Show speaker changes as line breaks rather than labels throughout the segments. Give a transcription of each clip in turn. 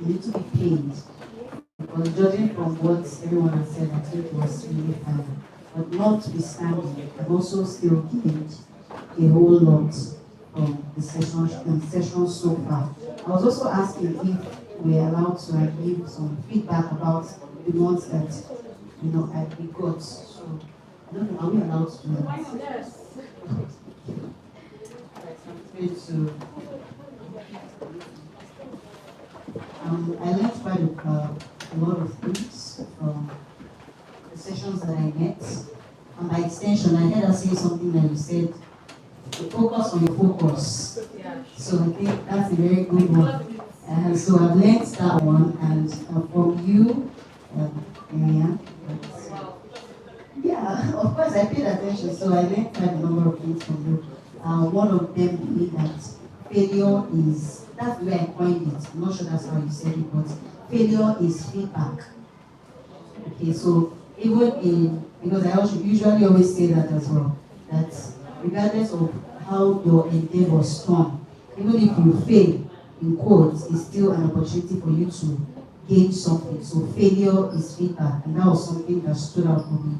a little bit pained. Because judging from what everyone has said, I think it was really fine. But notwithstanding, I've also still gained a whole lot from the session so far. I was also asking if we're allowed to give some feedback about the ones that we got. So I don't know, are we allowed to do that? Yes. I learned quite a lot of things from the sessions that I met. And by extension, I heard her say something that you said, focus on your focus. Yeah. So I think that's a very good one. So I've learned that one, and from you, Marianne. Yeah, of course I paid attention, so I learned quite a number of things from you. One of them being that failure is, that's the way I coined it. I'm not sure that's how you said it, but failure is feedback. Okay, so even because I also usually always say that as well, that regardless of how your endeavors turn, even if you fail, in quotes, it's still an opportunity for you to gain something. So failure is feedback, and that was something that stood out for me.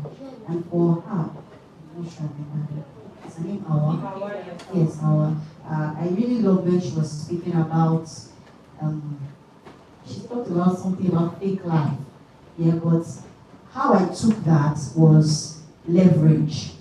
And for her, I'm not sure I can add it. Is her name Awa? Yes, Awa. I really love when she was speaking about, she talked about something about fake life. Yeah, but how I took that was leverage.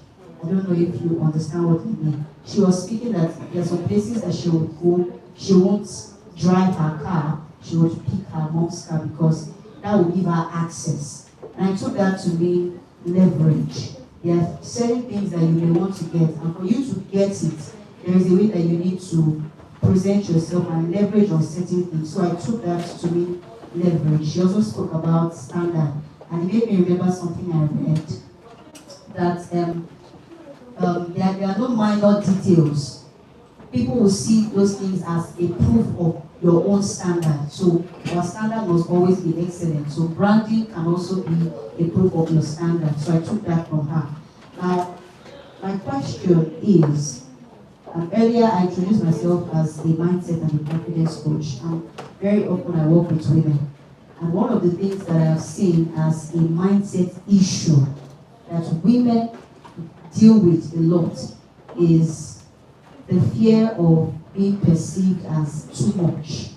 I don't know if you understand what I mean. She was speaking that there are some places that she would go, she won't drive her car, she would pick her mom's car because that would give her access. And I took that to mean leverage. There are certain things that you may want to get, and for you to get it, there is a way that you need to present yourself and leverage on certain things. So I took that to mean leverage. She also spoke about standard, and it made me remember something I read, that there are no minor details. People will see those things as a proof of your own standard. So your standard must always be excellent. So branding can also be a proof of your standard. So I took that from her. Now, my question is, earlier I introduced myself as a mindset and a confidence coach. And very often I work with women. And one of the things that I have seen as a mindset issue that women deal with a lot is the fear of being perceived as too much.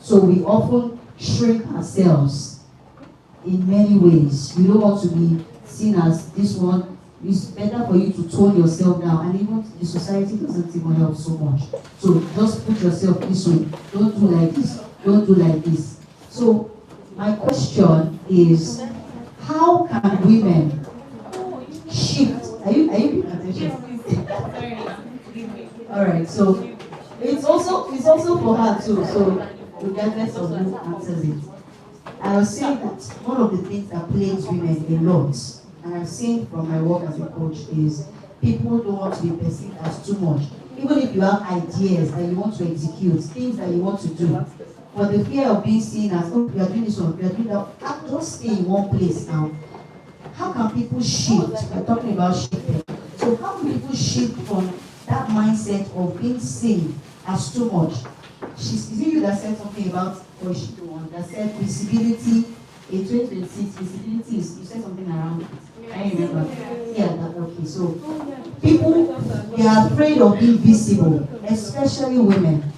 So we often shrink ourselves in many ways. You don't want to be seen as this one. It's better for you to tone yourself down, and even the society doesn't even help so much. So just put yourself this way. Don't do like this. Don't do like this. So my question is, how can women shift? Are you paying attention? All right. So it's also for her too. So regardless of who answers it, I was saying that one of the things that plagues women a lot, and I've seen from my work as a coach, is people don't want to be perceived as too much. Even if you have ideas that you want to execute, things that you want to do, but the fear of being seen as, oh, you are doing this one, you are doing that, don't stay in one place now. How can people shift? We're talking about shifting. So how can people shift from that mindset of being seen as too much? Is it you that said something about, or she the one that said visibility in 2026? Visibility is, you said something around it. I remember. Yeah, okay. So people, they are afraid of being visible, especially women.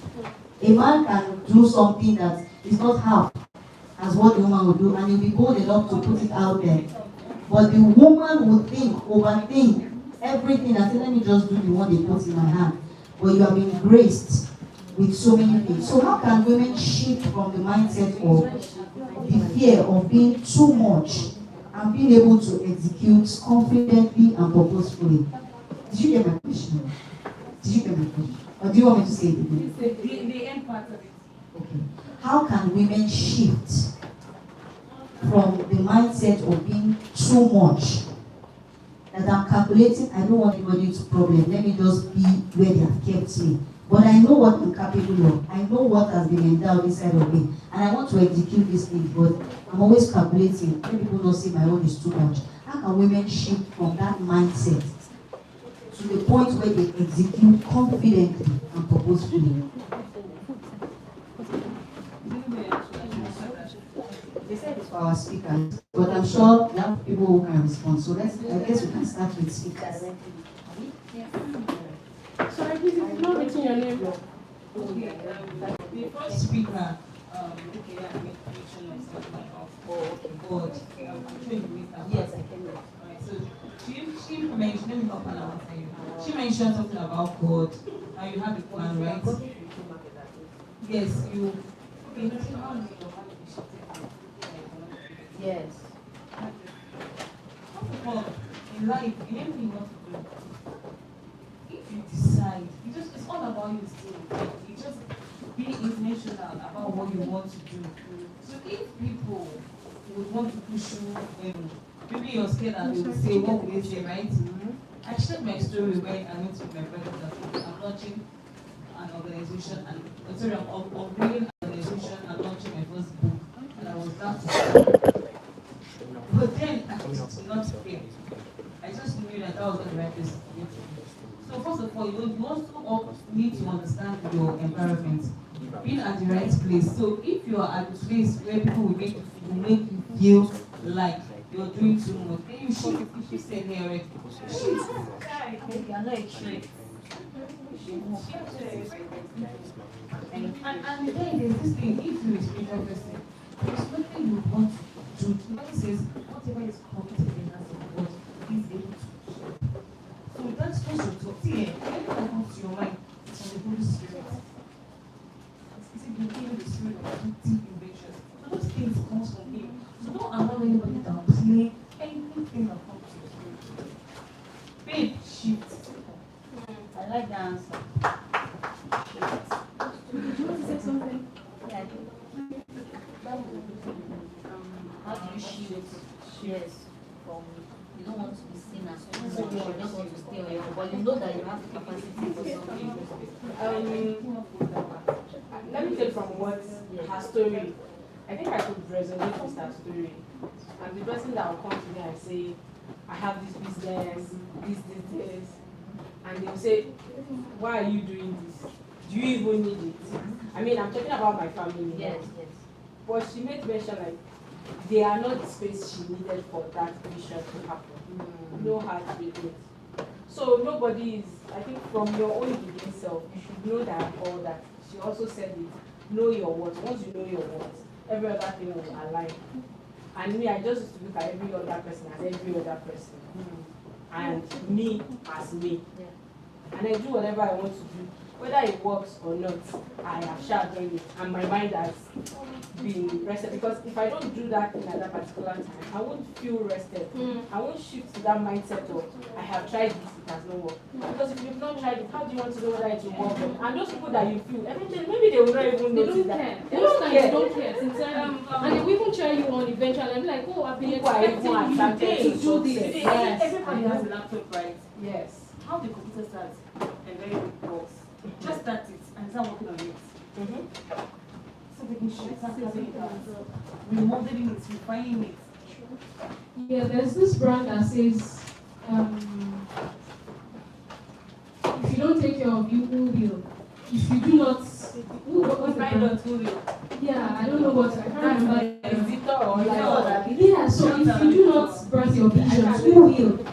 A man can do something that is not half as what the woman would do, and he'll be bold enough to put it out there. But the woman would overthink everything and say, let me just do the one they put in my hand. But you have been graced with so many things. So how can women shift from the mindset of the fear of being too much and being able to execute confidently and purposefully? Did you get my question? Did you get my question? Or do you want me to say it again?
The end part of it.
Okay. How can women shift from the mindset of being too much? That I'm calculating, I don't want anybody to problem. Let me just be where they have kept me. But I know what I'm capable of. I know what has been endowed inside of me. And I want to execute these things, but I'm always calculating. Let people not say my own is too much. How can women shift from that mindset to the point where they execute confidently and purposefully? They said it's for our speakers, but I'm sure we have people who can respond. So I guess we can start with speakers.
Sorry, please, it's not written your name.
Okay, the first speaker, okay, I mention myself God.
Yes, I can.
Alright, so she mentioned, let me help her now. She mentioned something about God, and you have a plan, right? Yes, you. Okay, no, so how do you
Yes.
First of all, in life, in anything you want to do, if you decide, it's all about you still. You just be intentional about what you want to do. So if people would want to push you, maybe you're scared and they will say, what will they say, right? I shared my story where I went to my brother that I'm launching an organization, I'm bringing an organization and launching my first book. And I was that. But then I was not scared. I just knew that was not the right place to be. So first of all, you also need to understand your environment, being at the right place. So if you are at a place where people will make you feel like you're doing too much, then you should say here, right?
You are not a trick.
And then there's this thing, if you're a spiritual person, there's nothing you want to do. When it says, whatever is committed in us of God, He's able to. So that's just your thought. See, anything that comes to your mind, it's from the Holy Spirit. It's the Holy Spirit of deep inventions. So those things come from Him. So don't allow anybody to play anything that comes to your spirit. Babe, shift.
I like the answer.
Do you want to say something?
Yeah. How do you shift? Yes. From you don't want to be seen as someone, you just want to stay on your own, but you know that you have the capacity for something.
Let me take from what her story. I think I could resonate with her story. And the person that will come to me and say, I have this business, this. And they'll say, why are you doing this? Do you even need it? I mean, I'm talking about my family.
Yes.
But she made mention like, they are not the space she needed for that vision to happen. No hard treatment. So nobody is, I think from your own within self, you should know that all that. She also said it, know your worth. Once you know your worth, every other thing will align. And me, I just used to look at every other person as every other person. And me as me. And I do whatever I want to do. Whether it works or not, I have done it. And my mind has been rested. Because if I don't do that thing at that particular time, I won't feel rested. I won't shift to that mindset of, I have tried this, it has not worked. Because if you've not tried it, how do you want to know whether it will work? And those people that you feel, eventually, maybe they will not even notice that.
They don't care. They don't care. Sincerely. And they will even cheer you on eventually and be like, oh, I've been expecting you to do this.
Yes. Everybody has a laptop, right?
Yes.
How the computer starts and very it works. Just start it and start working on it. So they can start having it out. Remodeling it, refining it.
Yeah, there's this brand that says, if you don't take care of you, who will? If you do not, what was the brand? Yeah, I don't know what, I can't remember. Yeah, so if you do not birth your visions, who will?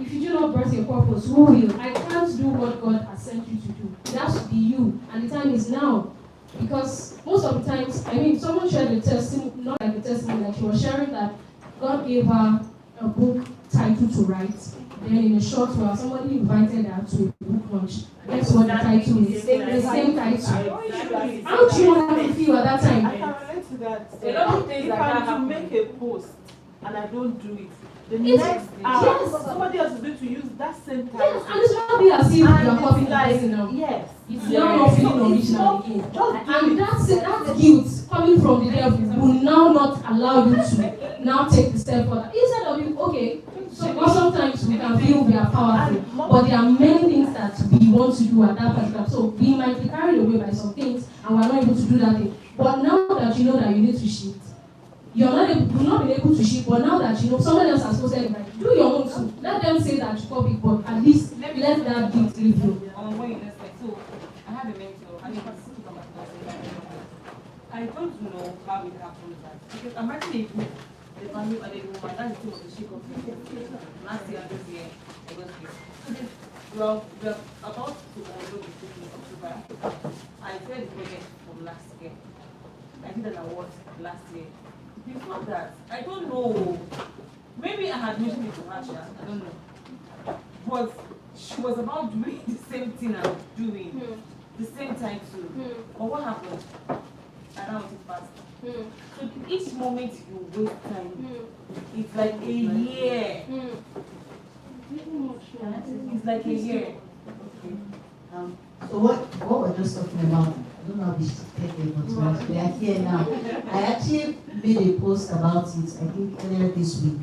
If you do not birth your purpose, who will? I can't do what God has sent you to do. It has to be you, and the time is now. Because most of the times, I mean, someone shared a testimony, not like a testimony, like she was sharing that God gave her a book title to write. Then in a short while, somebody invited her to a book launch. Guess what the title is? The same title. How do you want to feel at that time?
I can relate to that.
A lot of things
If
like
I'm
that
to
happen.
make a post and I don't do it, the
It's-
next hour,
yes.
somebody else is going to use that same
Yes,
title.
and it's not be as if you are
And
copying
it's
the person now.
yes.
It's not feeling original again. And that guilt coming from the devil will now not allow you to now take the step further. Instead of you, okay, so sometimes we can feel we are powerful, but there are many things that we want to do at that particular. So we might be carried away by some things and we're not able to do that thing. But now that you know that you need to shift, you've not been able to shift, but now that you know someone else has posted it, like, do your own too. Let them say that you copy, but at least let that guilt leave you.
When you listen, so I had a mentor and she participated in that. I don't know how it happened that because imagine if the family and the woman that's the thing of the shake of last year and this year I got this. So then we're about to enroll the student in October. I said the project from last year. I did an award last year. Before that, I don't know. Maybe I had mentioned it to Rasha, I don't know. But she was about doing the same thing I was doing. The same time too. But what happened? And now it passed. So each moment you waste time, it's like a year. It's like a year. Okay.
So what we're just talking about, I don't know how we should take it, but we are here now. I actually made a post about it, I think earlier this week.